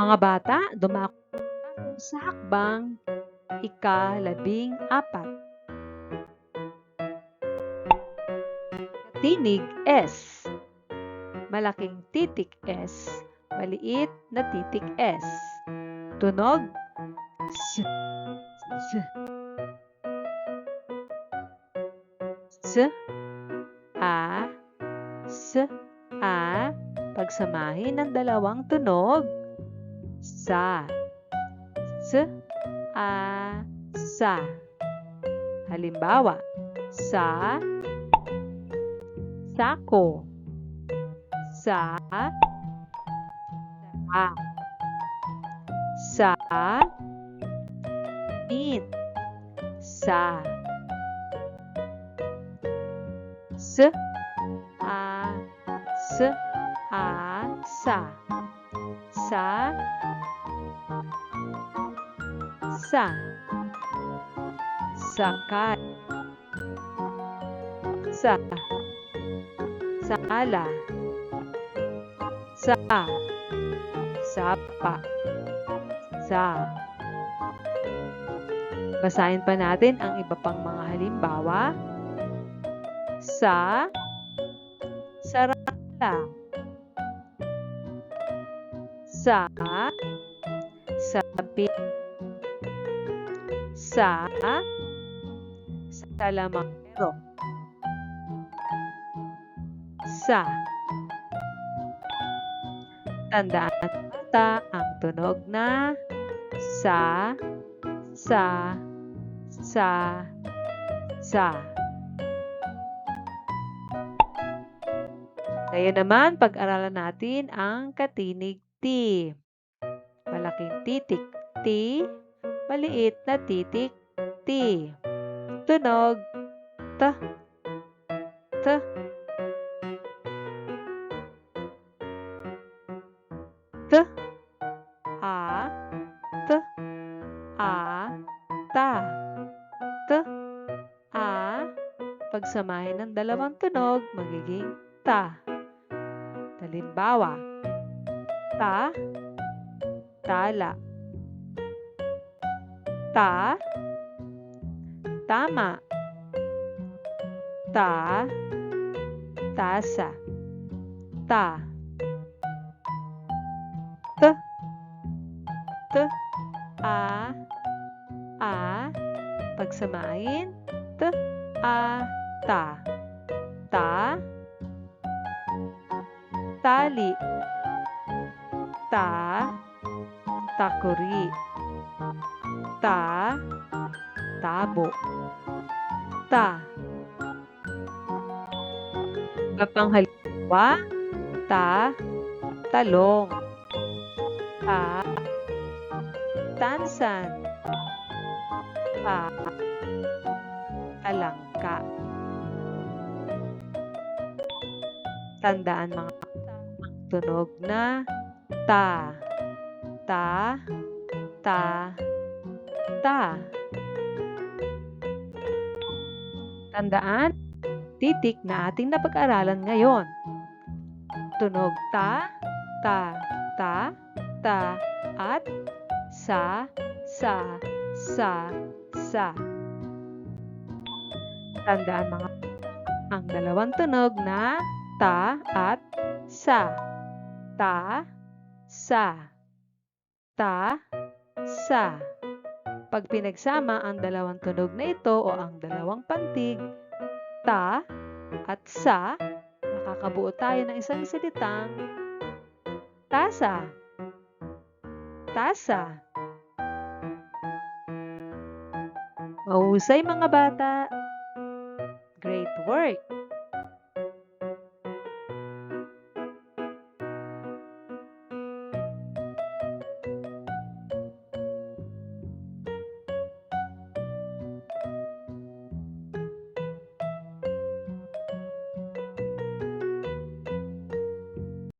Mga bata, dumako sa hakbang ika-14. Tinig S. Malaking titik S, maliit na titik S. Tunog S. S. S. A. S. A. Pagsamahin ng dalawang tunog. Sa. S. A. Sa. Halimbawa, sa sako. Sa sa meat. Sa s a s a sa sa sakay. Sa sala. Sa sapa. Sa. Basahin pa natin ang iba pang mga halimbawa. Sa sarala. Sa sabi. Sa salamangero. Sa. Tandaan bata ang tunog na sa. Ngayon naman, pag-aralan natin ang katinig T. Malaking titik T, maliit na titik T. Tunog T. T. T. A. T. A. Ta. T. A. Pagsamahin ng dalawang tunog, magiging ta. Halimbawa, ta. Tala. Ta. Tama. Ta. Tasa. Ta. T. T. A. Pagsamahin. T. A. Ta. Ta. Tali. Ta. Takuri. Ta. Tabo. Ta. Kapang halimbawa, ta. Talong. Ta. Tansan. Ta. Talangka. Tandaan mga tunog na ta. Ta. Ta. Ta. Tandaan titik na ating napag-aralan ngayon. Tunog ta, ta, ta, ta, at sa. Tandaan mga ang dalawang tunog na ta at sa. Ta, sa. Ta, sa. Pag pinagsama ang dalawang tunog na ito o ang dalawang pantig, ta at sa, nakakabuo tayo ng isang salitang tasa. Tasa. Mahusay mga bata. Great work!